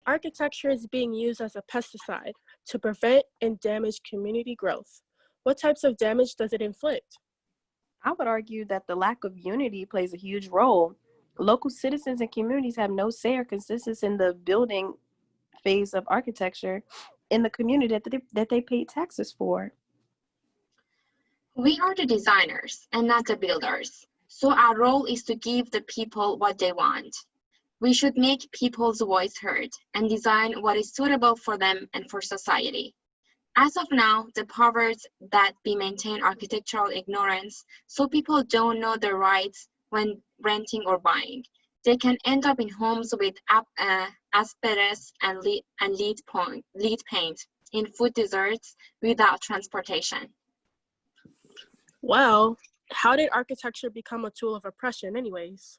Architecture is being used as a pesticide to prevent and damage community growth. What types of damage does it inflict? I would argue that the lack of unity plays a huge role. Local citizens and communities have no say or consensus in the building phase of architecture in the community that they pay taxes for. We are the designers and not the builders, so our role is to give the people what they want. We should make people's voice heard and design what is suitable for them and for society. As of now, the powers that be maintain architectural ignorance, so people don't know their rights when renting or buying. They can end up in homes with asbestos and lead paint in food deserts without transportation. Well, how did architecture become a tool of oppression anyways?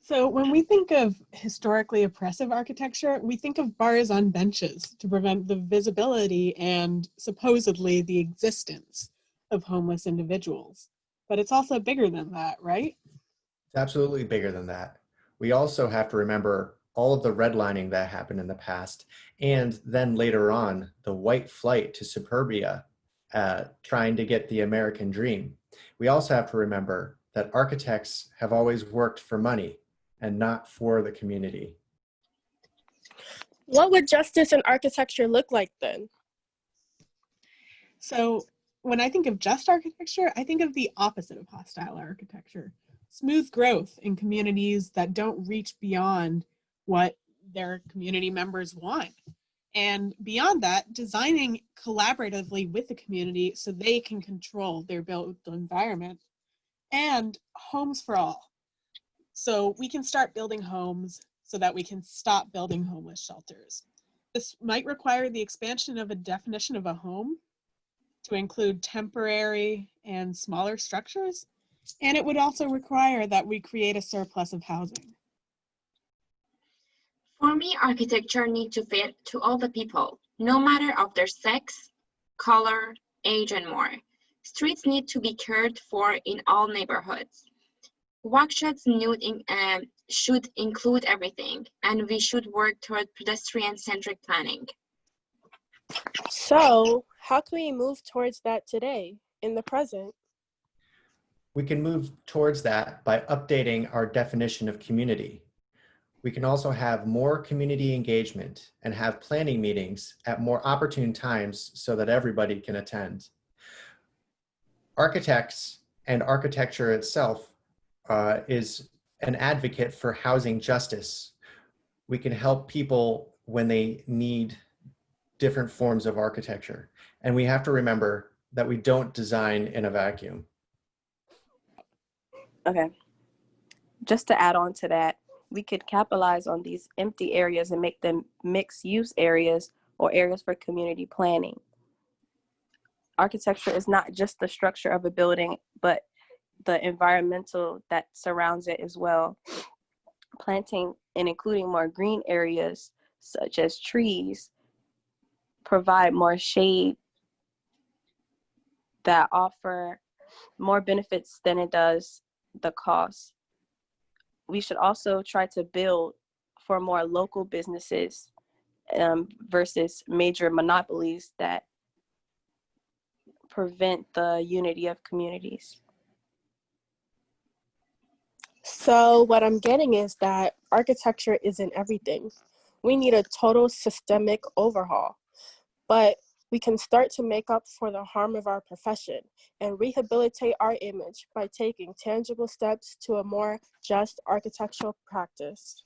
So when we think of historically oppressive architecture, we think of bars on benches to prevent the visibility and supposedly the existence of homeless individuals. But it's also bigger than that, right? It's absolutely bigger than that. We also have to remember all of the redlining that happened in the past, and then later on, the white flight to suburbia, trying to get the American dream. We also have to remember that architects have always worked for money and not for the community. What would justice in architecture look like then? So when I think of just architecture, I think of the opposite of hostile architecture. Smooth growth in communities that don't reach beyond what their community members want. And beyond that, designing collaboratively with the community so they can control their built environment. And homes for all. So we can start building homes so that we can stop building homeless shelters. This might require the expansion of a definition of a home to include temporary and smaller structures. And it would also require that we create a surplus of housing. For me, architecture needs to fit to all the people, no matter of their sex, color, age, and more. Streets need to be cared for in all neighborhoods. Workshops should include everything, and we should work toward pedestrian-centric planning. So, how can we move towards that today, in the present? We can move towards that by updating our definition of community. We can also have more community engagement and have planning meetings at more opportune times so that everybody can attend. Architects and architecture itself is an advocate for housing justice. We can help people when they need different forms of architecture. And we have to remember that we don't design in a vacuum. Okay. Just to add on to that, we could capitalize on these empty areas and make them mixed use areas or areas for community planning. Architecture is not just the structure of a building, but the environmental that surrounds it as well. Planting and including more green areas, such as trees, provide more shade that offer more benefits than it does the cost. We should also try to build for more local businesses versus major monopolies that prevent the unity of communities. So what I'm getting is that architecture isn't everything. We need a total systemic overhaul, but we can start to make up for the harm of our profession and rehabilitate our image by taking tangible steps to a more just architectural practice.